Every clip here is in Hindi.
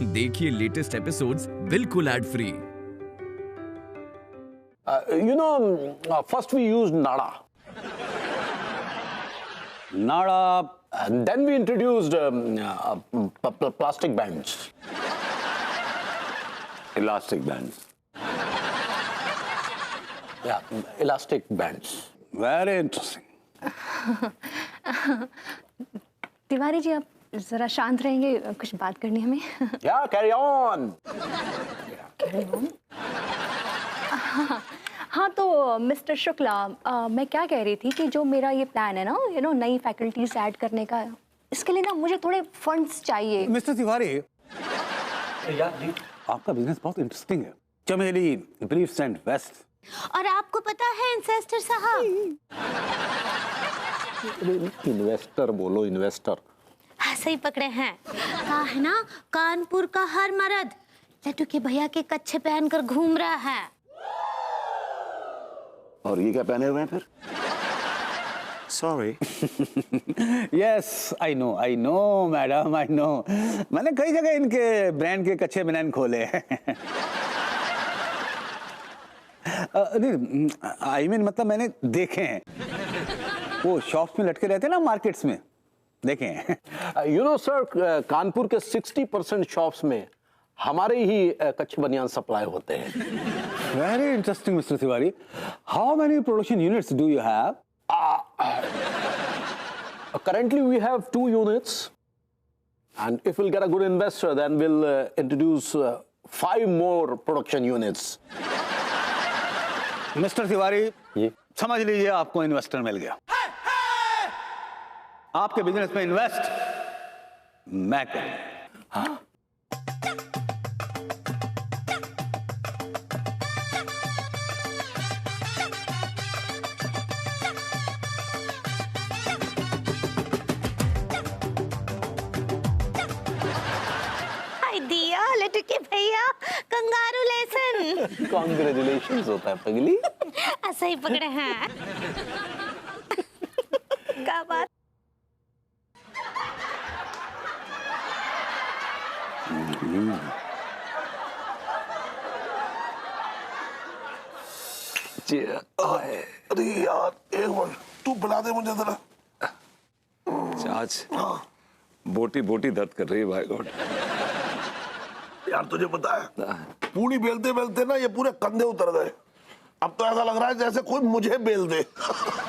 देखिए लेटेस्ट एपिसोड्स बिल्कुल ad free. First we used NADA. And then we introduced plastic bands. Elastic bands. Yeah, elastic bands. Very interesting. Tiwari ji, आप जरा शांत रहेंगे, कुछ बात करनी हमें। Yeah, carry on. हाँ तो मिस्टर शुक्ला, मैं क्या कह रही थी कि जो मेरा ये प्लान है ना, नई फैकल्टीज ऐड करने का, इसके लिए ना मुझे थोड़े फंड्स चाहिए। मिस्टर तिवारी, आपका बिजनेस बहुत इंटरेस्टिंग है। चमेली, ब्रीफ्स एंड वेस्ट। और आपको पता है इन्वेस्टर साहब, इन्वेस्टर बोलो, इन्वेस्टर। ऐसे ही पकड़े हैं। कहा है ना, कानपुर का हर मर्द लड्डू के भैया के कच्छे पहनकर घूम रहा है। और ये क्या पहने हुए हैं फिर? Sorry. Yes, I know madam, I know. मैंने कई जगह इनके ब्रांड के कच्चे बनान खोले हैं। नहीं, आई मीन मतलब मैंने देखे हैं, वो शॉप्स में लटके रहते हैं ना, मार्केट्स में देखे हैं। सर, कानपुर के 60% शॉप्स में हमारे ही कच्चे बनियान सप्लाई होते हैं। Very interesting, Mr. Tiwari. How many production units do you have? Currently, we have 2 units, and if we'll get a good investor, then we'll introduce 5 more production units. Mr. Tiwari, जी? समझ लीजिए आपको इन्वेस्टर मिल गया। आपके बिजनेस में इन्वेस्ट मैं करूं। हाँ? दिया लड्डू के भैया, कंग्रेचुलेशन। Congratulations होता है पगली। ऐसे ही पकड़े हैं। क्या बात? अरे यार, एक मिनट, तू बुला दे मुझे जरा। आज बोटी बोटी दर्द कर रही है, भाई गॉड। यार तुझे पता है, पूरी बेलते बेलते ना ये पूरे कंधे उतर गए। अब तो ऐसा लग रहा है जैसे कोई मुझे बेल दे।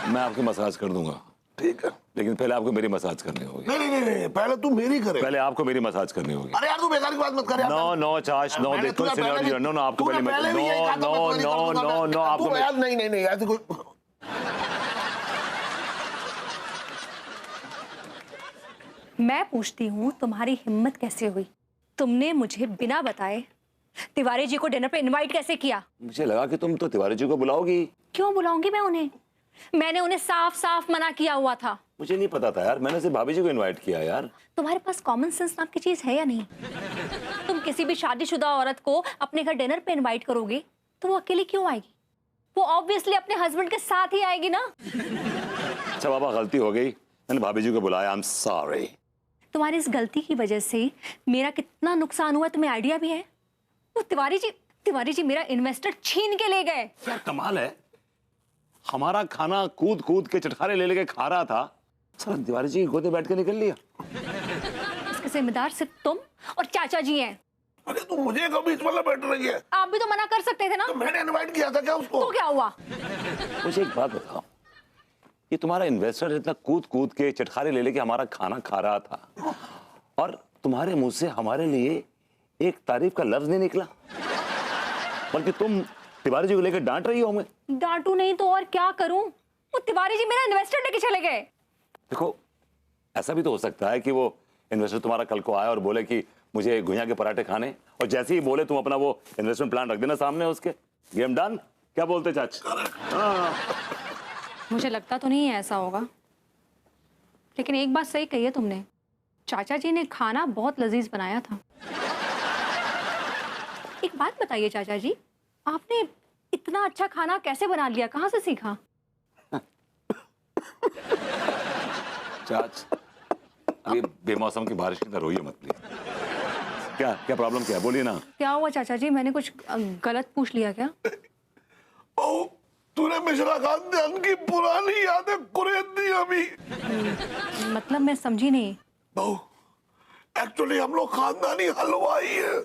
मैं आपकी मसाज कर दूंगा। ठीक है, लेकिन पहले आपको मेरी मसाज करनी होगी। नहीं नहीं नहीं, पहले तू मेरी करे। पहले आपको मेरी मसाज करनी होगी। अरे यार, तू बेकार की बात मत कर यार। नो चाच, नो, देखो सिनेरियो, नो आपको पहले नो आपको यार, नहीं ऐसे कोई। मैं पूछती हूँ, तुम्हारी हिम्मत कैसे हुई? तुमने मुझे बिना बताए तिवारी जी को डिनर पे इनवाइट कैसे किया? मुझे लगा कि तुम तो तिवारी जी को बुलाओगी। क्यों बुलाऊंगी मैं उन्हें? मैंने उन्हें साफ साफ मना किया हुआ था। मुझे नहीं पता था यार, मैंने सिर्फ भाभी जी को इनवाइट किया यार। तुम्हारे पास कॉमन सेंस नाम की चीज है या नहीं? तुम किसी भी शादीशुदा औरत को अपने घर डिनर पे इनवाइट करोगे तो वो अकेली क्यों आएगी? वो ऑब्वियसली अपने हस्बैंड के साथ ही आएगी ना। अच्छा बाबा, गलती हो गई, मैंने भाभी जी को बुलाया, आई एम सॉरी। तुम्हारी इस गलती की वजह से मेरा कितना नुकसान हुआ तुम्हें आइडिया भी है? वो तिवारी जी मेरा इन्वेस्टर छीन के ले गए। यार कमाल है, हमारा खाना कूद कूद के चटखारे ले लेके खा रहा था, साला तिवारी जी की गोद में बैठ के निकल लिया। इसके जिम्मेदार सिर्फ तुम और चाचा जी हैं। अरे तू मुझे कभी बीच में बैठ रही है? आप भी तो मना कर सकते थे ना। तो मैंने इनवाइट किया था क्या उसको? तो क्या हुआ? मुझे एक बात बताओ, ये तुम्हारा इन्वेस्टर इतना कूद कूद के चटखारे ले लेके हमारा खाना खा रहा था और तुम्हारे मुंह से हमारे लिए एक तारीफ का लफ्ज नहीं निकला, बल्कि तुम तिवारी जी को लेकर डांट रही हो हमें। डांटू नहीं तो और क्या करूं? वो तिवारी जी मेरा इन्वेस्टर लेके चले गए। देखो, ऐसा भी तो हो सकता है कि वो इन्वेस्टर तुम्हारा कल को आया और बोले कि मुझे घुइयां के पराठे खाने, और जैसे ही बोले तुम अपना वो इन्वेस्टमेंट प्लान रख देना सामने उसके, गेम डन। क्या बोलते चाच? मुझे लगता तो नहीं है ऐसा होगा, लेकिन एक बात सही कही है तुमने, चाचा जी ने खाना बहुत लजीज बनाया था। एक बात बताइए चाचा जी, आपने इतना अच्छा खाना कैसे बना लिया? कहाँ से सीखा? चाच, अभी बेमौसम की बारिश की तरह रोइए मत प्लीज। क्या क्या प्रॉब्लम क्या है? बोलिए ना। क्या हुआ चाचा जी, मैंने कुछ गलत पूछ लिया क्या? बहू, तूने मिश्रा खानदान की पुरानी यादें कुरेद दी अभी। मतलब मैं समझी नहीं। बहू, एक्चुअली हम लोग खानदानी हलवाई हैं।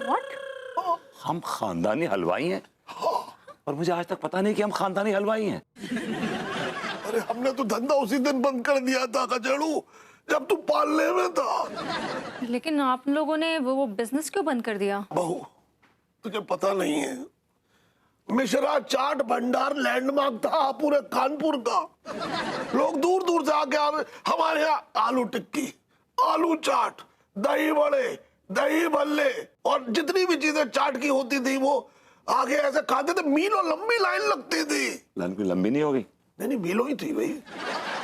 व्हाट? हम खानदानी हलवाई हैं? और मुझे आज तक पता नहीं कि हम खानदानी हलवाई हैं। अरे हमने तो धंधा उसी दिन बंद कर दिया था कचड़ू, जब तू पालने में था। लेकिन आप लोगों ने वो बिजनेस क्यों बंद कर दिया? बहू, तुझे पता नहीं है, मिश्रा चाट भंडार लैंडमार्क था पूरे कानपुर का। लोग दूर दूर से आके हमारे यहाँ आलू टिक्की, आलू चाट, दही बड़े, दही भल्ले और जितनी भी चीजें चाट की होती थी वो आगे ऐसे खाते थे। मीलों लंबी लाइन लगती थी। लाइन कोई लंबी नहीं होगी? नहीं, मीलों ही थी भाई।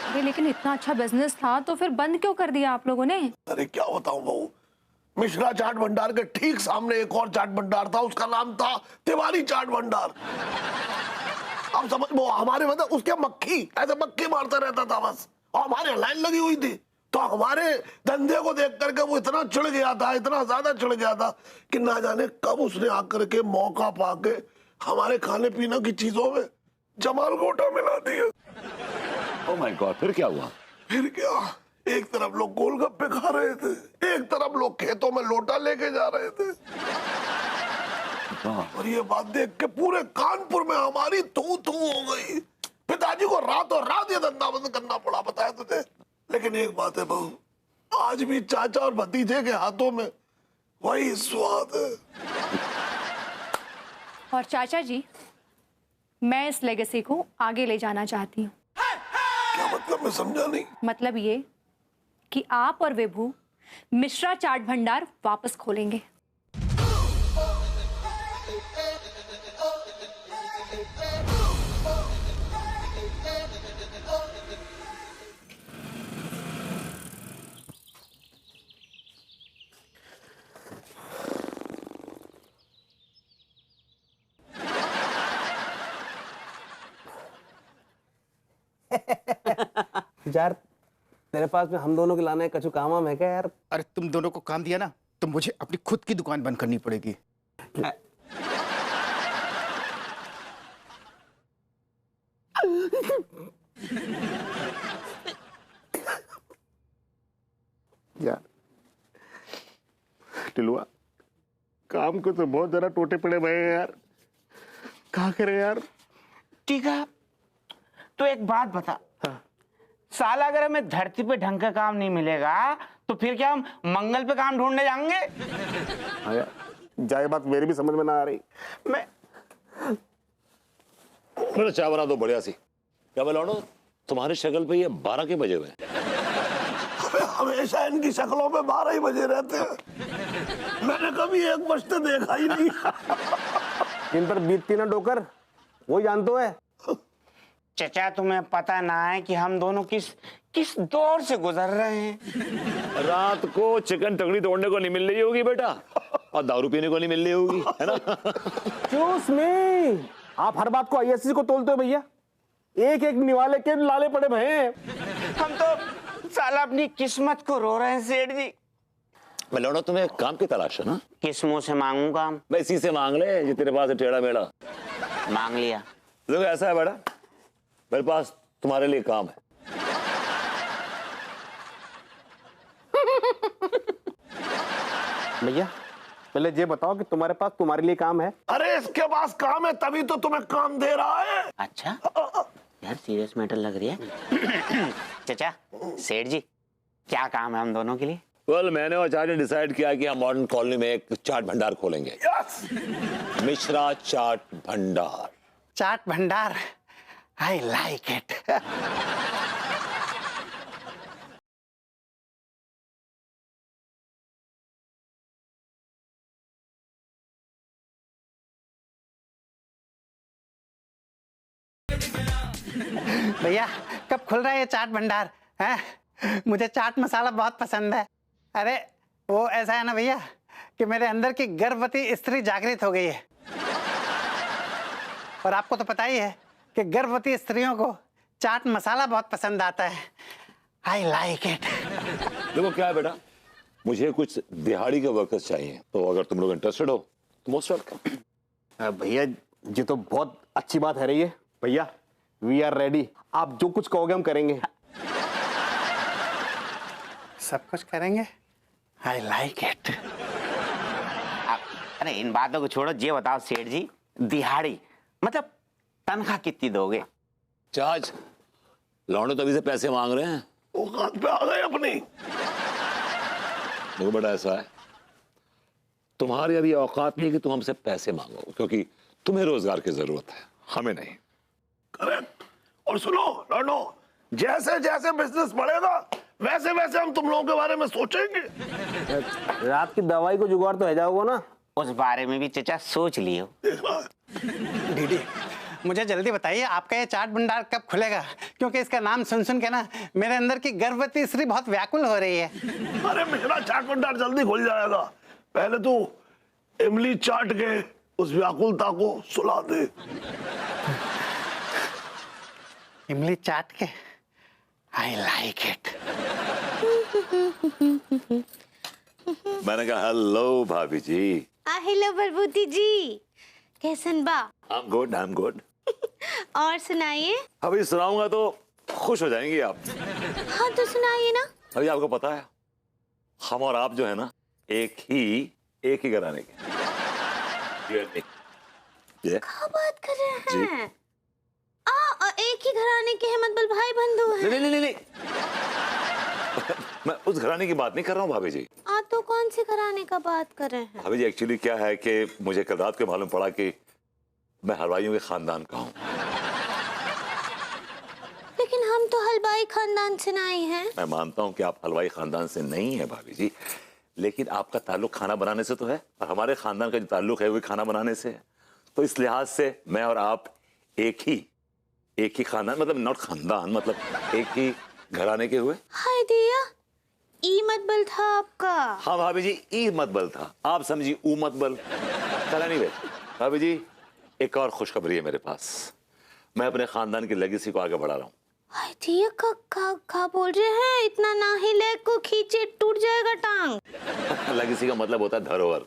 अरे लेकिन इतना अच्छा बिजनेस था तो फिर बंद क्यों कर दिया आप लोगों ने? अरे क्या बताऊं बहू, मिश्रा चाट भंडार के ठीक सामने एक और चाट भंडार था, उसका नाम था तिवारी चाट भंडार। अब समझ, वो हमारे मतलब उसके मक्खी ऐसे मक्खी मारता रहता था बस, और हमारे लाइन लगी हुई थी। तो हमारे धंधे को देख करके वो इतना चिढ़ गया था, इतना ज्यादा चिढ़ गया था कि ना जाने कब उसने आकर के मौका पाके हमारे खाने पीने की चीजों में जमाल गोटा मिला दिया। ओह माय गॉड, फिर क्या हुआ? फिर क्या, एक तरफ लोग गोलगप्पे खा रहे थे, एक तरफ लोग खेतों में लोटा लेके जा रहे थे। और ये बात देख के पूरे कानपुर में हमारी तू तू हो गई। पिताजी को रातों रात ये धंधा बंद करना पड़ा, बताया तुझे। लेकिन एक बात है बहू, आज भी चाचा और भतीजे के हाथों में वही स्वाद है। और चाचा जी, मैं इस लेगेसी को आगे ले जाना चाहती हूँ। क्या मतलब, मैं समझा नहीं। मतलब ये कि आप और विभू मिश्रा चाट भंडार वापस खोलेंगे। यार तेरे पास में हम दोनों के लाने कछु काम वाम है क्या यार? अरे तुम दोनों को काम दिया ना, तो मुझे अपनी खुद की दुकान बंद करनी पड़ेगी। यार टिलुआ, काम को तो बहुत जरा टोटे पड़े भाई यार, क्या करे यार। ठीक है, तो एक बात बता। साला अगर हमें धरती पे ढंग का काम नहीं मिलेगा तो फिर क्या हम मंगल पे काम ढूंढने जाएंगे? हाँ यार, जाए बात मेरी भी समझ में ना आ रही। मैं मेरा चाय बना दो बढ़िया सी। क्या बोला तुम्हारी शक्ल पे ये 12 के बजे हुए? हमेशा इनकी शक्लों पे 12 ही बजे रहते हैं। मैंने कभी एक बजते देखा ही नहीं। इन पर बीतती ना डोकर, वो जानतो है। चचा, तुम्हें पता ना है कि हम दोनों किस दौर से गुजर रहे हैं। रात को चिकन टंगड़ी तोड़ने को नहीं मिल रही होगी बेटा, और दारू पीने को नहीं मिल रही होगी, है ना? चूस में आप हर बात को आईएससी को तोलते हो भैया। एक एक निवाले के लाले पड़े भये। हम तो साला अपनी किस्मत को रो रहे हैं सेठ जी। मैं लौटा, तुम्हें काम की तलाश है ना? किस मुंह से मांगू काम? मैं इसी से मांग ले जो तेरे पास है, टेढ़ा मेढ़ा। मांग लिया। देखो ऐसा है बेटा, मेरे पास तुम्हारे लिए काम है। भैया पहले ये बताओ कि तुम्हारे पास तुम्हारे लिए काम है? अरे इसके पास काम है तभी तो तुम्हें काम दे रहा है। अच्छा यार, सीरियस मैटर लग रही है। चचा, सेठ जी, क्या काम है हम दोनों के लिए? वेल, मैंने और चाचा ने डिसाइड किया कि हम मॉडर्न कॉलोनी में एक चाट भंडार खोलेंगे। यस, मिश्रा चाट भंडार। चाट भंडार, आई लाइक इट। भैया कब खुल रहा है ये चाट भंडार? हैं, मुझे चाट मसाला बहुत पसंद है। अरे वो ऐसा है ना भैया कि मेरे अंदर की गर्भवती स्त्री जागृत हो गई है, और आपको तो पता ही है कि गर्भवती स्त्रियों को चाट मसाला बहुत पसंद आता है। I like it. देखो क्या है बेटा, मुझे कुछ दिहाड़ी के वर्कर्स चाहिए, तो अगर तुम लोग इंटरेस्टेड हो तो मोस्ट वेलकम। भैया ये तो बहुत अच्छी बात है रही है। भैया वी आर रेडी, आप जो कुछ कहोगे हम करेंगे। सब कुछ करेंगे। I like it. अरे इन बातों को छोड़ो, ये बताओ सेठ जी, दिहाड़ी मतलब तनख्वाह कितनी दोगे? चार्ज लौंडे तो अभी से पैसे मांग रहे हैं। औकात पे आ गए अपनी। देखो बेटा, ऐसा है, तुम्हारी अभी औकात नहीं कि तुम हमसे पैसे मांगो, क्योंकि तुम्हें रोजगार की जरूरत है, हमें नहीं। करेक्ट। और सुनो लौंडो, जैसे जैसे बिजनेस बढ़ेगा वैसे वैसे हम तुम लोगों के बारे में सोचेंगे। रात की दवाई को जुगाड़ तो है जाओगे ना? उस बारे में भी चचा सोच लियो। डीडी मुझे जल्दी बताइए, आपका ये चाट भंडार कब खुलेगा? क्योंकि इसका नाम सुन सुन के ना मेरे अंदर की गर्भवती स्त्री बहुत व्याकुल हो रही है। अरे मिश्रा चाट भंडार जल्दी खुल जाएगा, पहले तू इमली चाट के उस व्याकुलता को सुला दे। इमली चाट के? I like it. मैंने कहा हेलो भाभी जी। हेलो बलबूती जी, कैसन बा? I am good, I am good. और सुनाइए। अभी सुनाऊंगा तो खुश हो जाएंगी आप। हाँ तो सुनाइए ना। अभी आपको पता है, हम और आप जो है ना एक ही घराने के। क्या बात कर रहे हैं? एक ही घराने के हैं, मतलब भाई बंधु हैं। नहीं। मैं उस घराने की बात नहीं कर रहा हूँ भाभी जी। तो कौन से घराने का बात कर रहे हैं? भाभी जी एक्चुअली क्या है कि मुझे कल रात को मालूम पड़ा कि मैं हलवाइयों के खानदान का हूँ। लेकिन हम तो हलवाई खानदान से नहीं हैं। मैं मानता हूँ कि आप हलवाई खानदान से नहीं है भाभी जी, लेकिन आपका ताल्लुक खाना बनाने से तो है, और हमारे खानदान का जो ताल्लुक है वो खाना बनाने से है। तो इस लिहाज से मैं और आप एक ही खानदान, मतलब नॉट खानदान, मतलब एक ही घराने के हुए। हाय दिया, ई मतबल था आपका। हाँ भाभी जी, ई मतबल था, आप समझी ऊ मतबल। चला नहीं वे भाभी जी, एक और खुशखबरी है मेरे पास। मैं अपने खानदान की लेगेसी को आगे बढ़ा रहा हूँ। हाय दिया, का बोल रहे हैं? इतना ना ही लेग को खींचे टूट जाएगा टांग। लेगेसी का मतलब होता है धरोहर,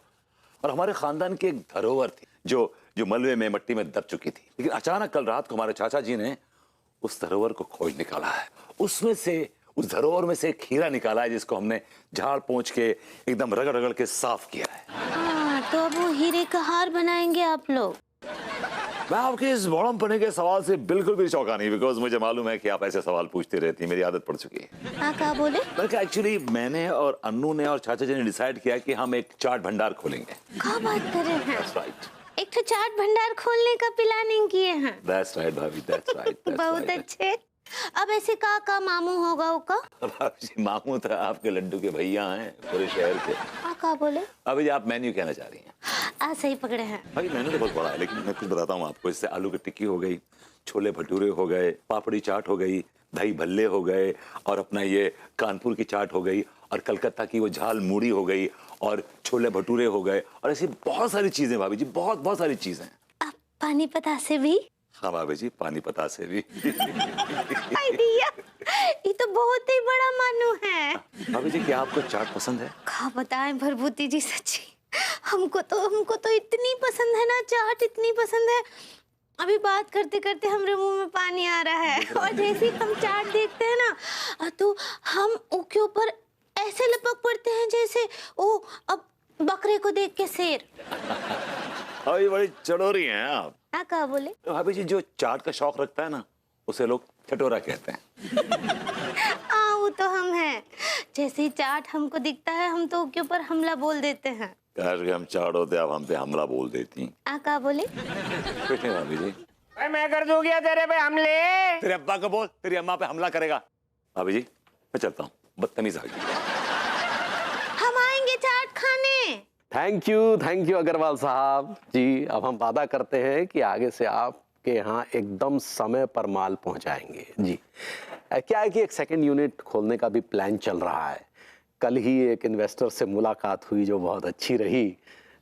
और हमारे खानदान की एक धरोहर थी जो मलबे में, मिट्टी में दब चुकी थी। लेकिन अचानक कल रात को हमारे चाचा जी ने उस धरोहर को खोज निकाला है। उस धरोहर में से एक हीरा निकाला है, जिसको हमने झाड़ पोंछ के एकदम रगड़ रगड़ के साफ किया है। तो अब वो हीरे का हार बनाएंगे आप लोग? मैं आपके इस बड़मपने के सवाल से बिल्कुल भी चौंका नहीं, बिकॉज मुझे मालूम है कि आप ऐसे सवाल पूछती रहती हैं, मेरी आदत पड़ चुकी है। क्या बोले? बल्कि एक्चुअली मैंने और अन्नू ने और चाचा जी ने डिसाइड किया कि हम एक चाट भंडार खोलेंगे। क्या बात कर रहे हैं? That's right. एक तो चाट भंडार खोलने का प्लानिंग किए हैं। That's right, भाभी, that's right, that's बहुत right. अच्छे। अब ऐसे का मामू होगा उसका? भाभी जी, मामू तो आपके लड्डू के भैया हैं पूरे शहर के। क्या बोले? अभी आप मेन्यू कहना चाह रही हैं? सही पकड़े हैं। भाई मेन्यू तो बहुत बड़ा है, लेकिन मैं कुछ बताता हूँ आपको। इससे आलू की टिक्की हो गई, छोले भटूरे हो गए, पापड़ी चाट हो गई, दही भल्ले हो गए, और अपना ये कानपुर की चाट हो गई, और कलकत्ता की वो झाल मूड़ी हो गई, और छोले भटूरे हो गए, और ऐसी बहुत सारी चीजें भाभी जी, बहुत सारी चीजें। पानी पता से भी? हाँ भाभी जी, पानी पता से भी। ये तो बहुत ही बड़ा मानू है। भाभी जी, क्या आपको चाट पसंद है? क्या बताएं भरभूति जी, सच्ची हमको तो इतनी पसंद है ना चाट, इतनी पसंद है। अभी बात करते करते हमारे मुंह में पानी आ रहा है। और जैसे ही हम चाट देखते हैं ना, तो हम उसके ऊपर ऐसे लपक पड़ते हैं जैसे अब बकरे को देख के शेर। अभी बड़ी चटोरी हैं आप। क्या बोले? भाभी जी, जो चाट का शौक रखता है ना, उसे लोग चटोरा कहते हैं। वो तो हम हैं। जैसे ही चाट हमको दिखता है, हम तो उसके ऊपर हमला बोल देते हैं। काश कि हम चाट होते, आप हम पे हमला बोल देती। क्या बोले? कुछ नहीं भाभी जी। मैं कर दूंगा तेरे पे हमले। तेरे अब्बा को बोल, तेरी अम्मा पे हमला करेगा। भाभी जी, मैं चलता हूँ, बदतमीज आ गई। हम आएंगे चाट खाने। थैंक यू अग्रवाल साहब जी। अब हम वादा करते हैं कि आगे से आपके यहाँ एकदम समय पर माल पहुँचाएंगे जी। क्या है कि एक सेकंड यूनिट खोलने का भी प्लान चल रहा है। कल ही एक इन्वेस्टर से मुलाकात हुई जो बहुत अच्छी रही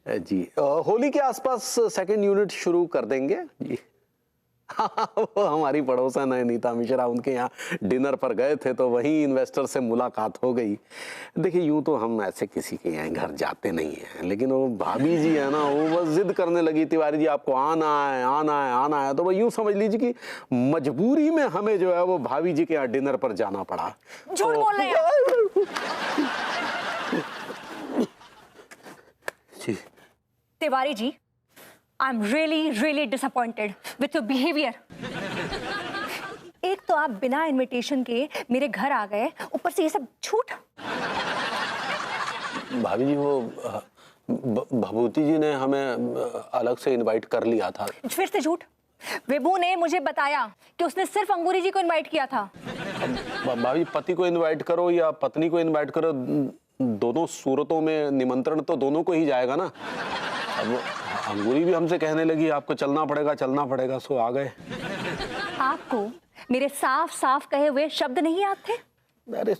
जी। होली के आसपास सेकंड यूनिट शुरू कर देंगे जी। हाँ, वो हमारी पड़ोसन है नीता मिश्रा, उनके यहाँ डिनर पर गए थे तो वहीं इन्वेस्टर से मुलाकात हो गई। देखिए यूं तो हम ऐसे किसी के यहाँ घर जाते नहीं हैं, लेकिन वो भाभी जी है ना, वो बस जिद करने लगी, तिवारी जी आपको आना है आना है आना है। तो वो यूं समझ लीजिए कि मजबूरी में हमें जो है वो भाभी जी के यहाँ डिनर पर जाना पड़ा। झूठ बोल रहे हैं। Tiwari ji, I am really disappointed with your behaviour. एक तो आप बिना इनविटेशन के मेरे घर आ गए, ऊपर से ये सब झूठ। भाभी जी वो भभूति जी ने हमें अलग से इनवाइट कर लिया था। फिर से झूठ। विभू ने मुझे बताया कि उसने सिर्फ अंगूरी जी को इनवाइट किया था। भाभी पति को इनवाइट करो या पत्नी को इनवाइट करो, दोनों सूरतों में निमंत्रण तो दोनों को ही जाएगा ना। अब अंगूरी भी हमसे कहने लगी आपको चलना पड़ेगा, सो आ गए। आपको मेरे साफ साफ कहे हुए शब्द नहीं याद थे? अरे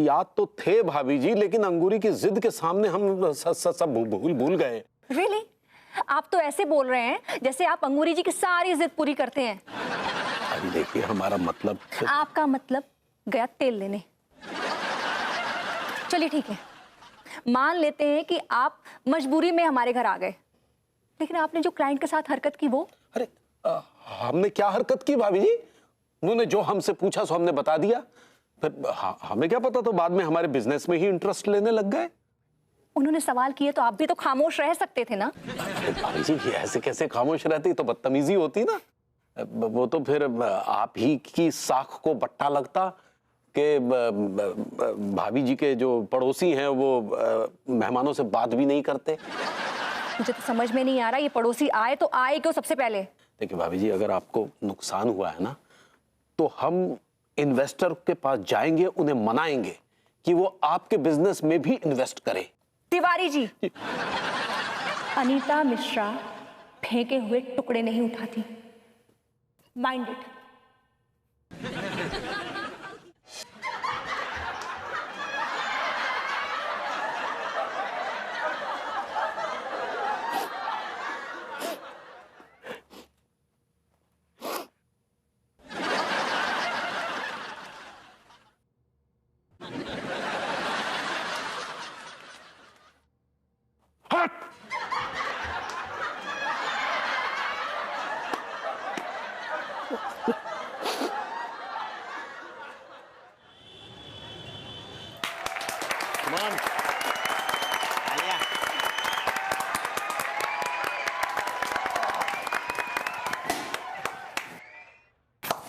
याद तो थे भाभी जी, लेकिन अंगूरी की जिद के सामने हम सब भूल गए। Really? आप तो ऐसे बोल रहे हैं जैसे आप अंगूरी जी की सारी जिद पूरी करते हैं। अभी देखिए हमारा मतलब, आपका मतलब गया तेल लेने। चलिए ठीक है, मान लेते हैं कि आप मजबूरी में हमारे घर आ गए, लेकिन आपने जो क्लाइंट के साथ हरकत की वो। अरे हमने क्या हरकत की भाभी जी? उन्होंने जो हमसे पूछा सो हमने बता दिया। फिर हमें क्या पता, तो बाद में हमारे बिजनेस में ही इंटरेस्ट लेने लग गए। उन्होंने सवाल किए तो आप भी तो खामोश रह सकते थे ना। भाभी जी ऐसे कैसे खामोश रहती, तो बदतमीजी होती ना। वो तो फिर आप ही की साख को बट्टा लगता कि भाभी जी के जो पड़ोसी हैं वो मेहमानों से बात भी नहीं करते। मुझे तो समझ में नहीं आ रहा, ये पड़ोसी आए तो आए क्यों सबसे पहले? देखिए भाभी जी, अगर आपको नुकसान हुआ है ना, तो हम इन्वेस्टर के पास जाएंगे, उन्हें मनाएंगे कि वो आपके बिजनेस में भी इन्वेस्ट करें। तिवारी जी, अनीता मिश्रा फेंके हुए टुकड़े नहीं उठाती। Mind it.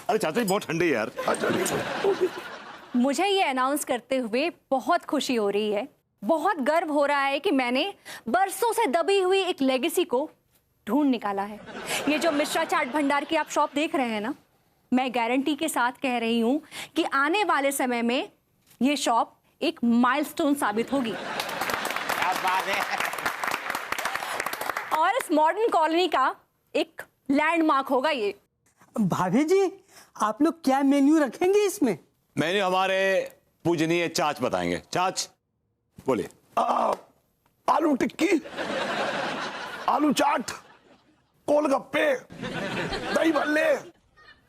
अरे चाचा जी बहुत ठंडे यार। मुझे ये अनाउंस करते हुए बहुत खुशी हो रही है, बहुत गर्व हो रहा है कि मैंने बरसों से दबी हुई एक लेगेसी को ढूंढ निकाला है। ये जो मिश्रा चाट भंडार की आप शॉप देख रहे हैं ना, मैं गारंटी के साथ कह रही हूं कि आने वाले समय में ये शॉप एक माइलस्टोन साबित होगी। क्या बात है। और इस मॉडर्न कॉलोनी का एक लैंडमार्क होगा ये। भाभी जी, आप लोग क्या मेन्यू रखेंगे इसमें? मेन्यू हमारे पूजनीय चाच बताएंगे। चाच बोलिए। आलू टिक्की, आलू चाट, गोलगप्पे, दही भल्ले,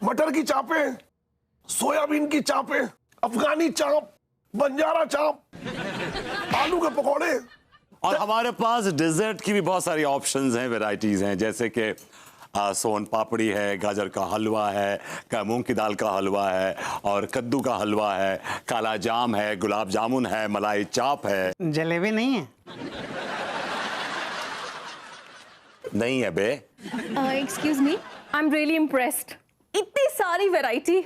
मटर की चापें, सोयाबीन की चापें, अफगानी चाप, बंजारा चाप, आलू के पकौड़े। और हमारे पास डिजर्ट की भी बहुत सारी ऑप्शंस हैं, वैरायटीज हैं, जैसे कि सोन पापड़ी है, गाजर का हलवा है, मूंग की दाल का हलवा है, और कद्दू का हलवा है, काला जाम है, गुलाब जामुन है, मलाई चाप है। जलेबी नहीं है? नहीं है बे। Excuse me, I am really impressed. इतनी सारी वैरायटी,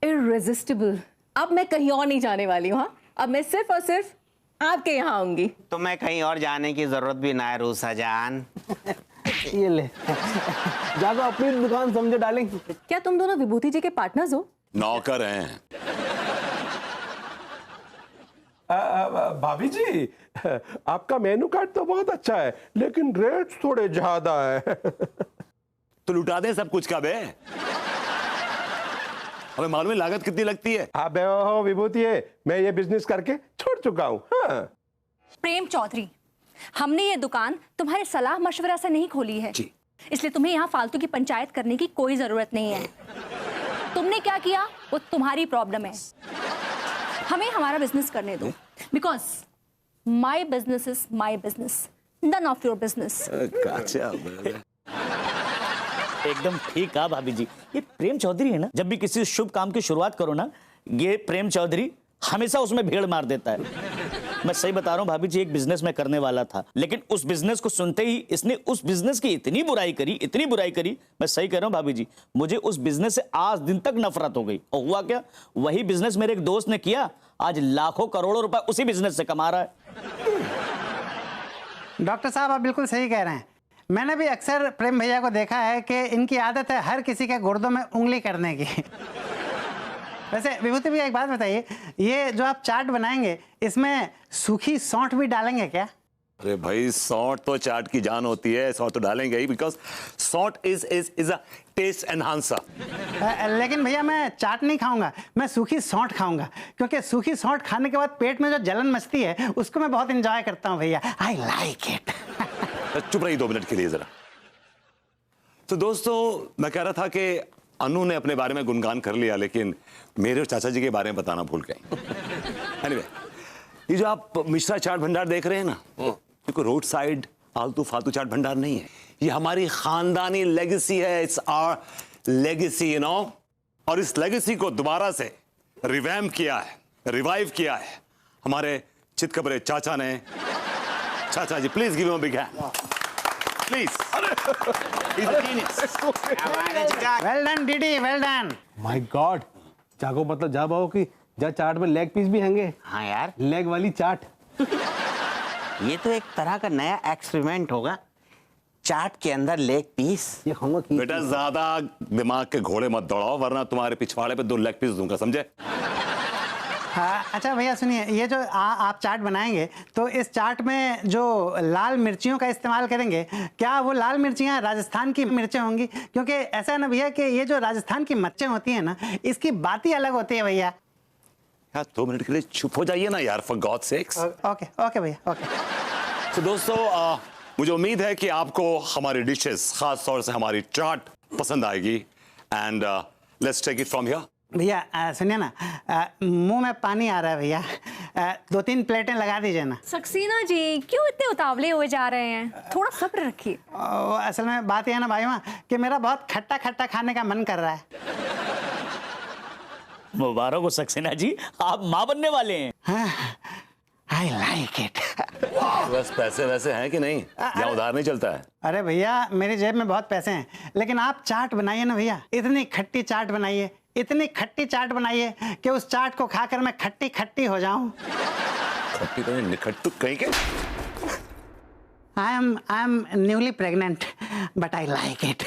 इररेसिस्टिबल। अब मैं कहीं और नहीं जाने वाली हूँ। हाँ, अब मैं सिर्फ और सिर्फ आपके यहाँ आऊंगी। तो मैं कहीं और जाने की जरूरत भी ना है रूसा जान। ये ले जाकर अपनी दुकान समझे डालेंगे। क्या तुम दोनों विभूति जी के पार्टनर्स हो? नौकर हैं। भाभी जी, आपका मेनू कार्ड तो बहुत अच्छा है, लेकिन रेट्स थोड़े ज्यादा है। तो लुटा दें सब कुछ का बे। हमें मालूम है लागत कितनी लगती है। आप हो विभूति है, मैं ये बिजनेस करके छोड़ चुका हूँ। हाँ। प्रेम चौधरी, हमने ये दुकान तुम्हारे सलाह मशवरा से नहीं खोली है। इसलिए तुम्हें यहाँ फालतू की पंचायत करने की कोई जरूरत नहीं है। तुमने क्या किया वो तुम्हारी प्रॉब्लम है, हमें हमारा बिजनेस करने दो, because my business is my business, none of your business. एकदम ठीक कहा भाभी जी। ये प्रेम चौधरी है ना, जब भी किसी शुभ काम की शुरुआत करो ना, ये प्रेम चौधरी हमेशा उसमें भीड़ मार देता है। मैं सही बता रहा हूँ भाभी जी, एक बिजनेस में करने वाला था, लेकिन उस बिजनेस को सुनते ही इसने उस बिजनेस की इतनी बुराई करी, मैं सही कह रहा हूँ भाभी जी, मुझे उस बिजनेस से आज दिन तक नफरत हो गई। और हुआ क्या, वही बिजनेस मेरे एक दोस्त ने किया, आज लाखों करोड़ों रुपए उसी बिजनेस से कमा रहा है। डॉक्टर साहब आप बिल्कुल सही कह रहे हैं। मैंने भी अक्सर प्रेम भैया को देखा है कि इनकी आदत है हर किसी के गुर्दों में उंगली करने की। वैसे विभूति भैया एक बात बताइए, ये जो आप चाट बनाएंगे इसमें सूखी सौंठ भी डालेंगे क्या? अरे भाई सौंठ तो चाट की जान होती है, सौंठ तो डालेंगे ही, बिकॉज सौंठ इज अ टेस्ट एनहांसर। लेकिन भैया मैं चाट नहीं खाऊंगा, मैं सूखी सौंठ खाऊंगा, क्योंकि सूखी सौंठ खाने के बाद पेट में जो जलन मचती है उसको मैं बहुत एंजॉय करता हूँ भैया। I like it. चुप रही 2 मिनट के लिए जरा। तो दोस्तों मैं कह रहा था कि अनु ने अपने बारे में गुणगान कर लिया, लेकिन मेरे और चाचा जी के बारे में बताना भूल गए। एनीवे, ये जो आप मिश्रा चाट भंडार देख रहे हैं ना, ये कोई रोड साइड आलतू फालतू चाट भंडार नहीं है, ये हमारी खानदानी लेगेसी है। It's our legacy, you know. और इस लेगेसी को दोबारा से रिवैम्प किया है, रिवाइव किया है हमारे चितकबरे चाचा ने। चाचा जी please give him a big hand, please. Well done DD, well done. My God, जागो मतलब जा बाओ की जा चाट में लेग पीस भी हैंगे। हाँ यार, लेग वाली चाट। ये तो एक तरह का नया एक्सपेरिमेंट होगा, चाट के अंदर लेग पीस। ये खाऊंगा की बेटा ज्यादा दिमाग के घोड़े मत दौड़ाओ, वरना तुम्हारे पिछवाड़े पे 2 लेग पीस दूंगा, समझे? हाँ, अच्छा भैया सुनिए, ये जो आप चाट बनाएंगे तो इस चाट में जो लाल मिर्चियों का इस्तेमाल करेंगे, क्या वो लाल मिर्चियाँ राजस्थान की मिर्चें होंगी? क्योंकि ऐसा है ना भैया कि ये जो राजस्थान की मिर्चें होती हैं ना, इसकी बात ही अलग होती है भैया। यार 2 मिनट के लिए चुप हो जाइए ना यार, for God sex. Okay okay भैया, ओके। तो दोस्तों मुझे उम्मीद है कि आपको हमारी डिशेस, खास तौर से हमारी चाट पसंद आएगी। And let's take it from here. भैया सुनिए ना, मुंह में पानी आ रहा है भैया, 2-3 प्लेटें लगा दीजिए ना। सक्सेना जी क्यों इतने उतावले हुए जा रहे हैं, थोड़ा सब्र रखिए। असल में बात यह है ना भाई माँ कि मेरा बहुत खट्टा खट्टा खाने का मन कर रहा है। मुबारक हो सक्सेना जी, आप माँ बनने वाले हैं। I like it. बस पैसे वैसे हैं कि नहीं, या उधार नहीं चलता है? अरे भैया मेरी जेब में बहुत पैसे हैं, लेकिन आप चाट बनाइए ना भैया, इतनी खट्टी चाट बनाइए, इतनी खट्टी चाट बनाइए कि उस चाट को खाकर मैं खट्टी खट्टी हो जाऊं। खट्टी तो नहीं, निखट्टू कहीं के। I am newly pregnant but I like it.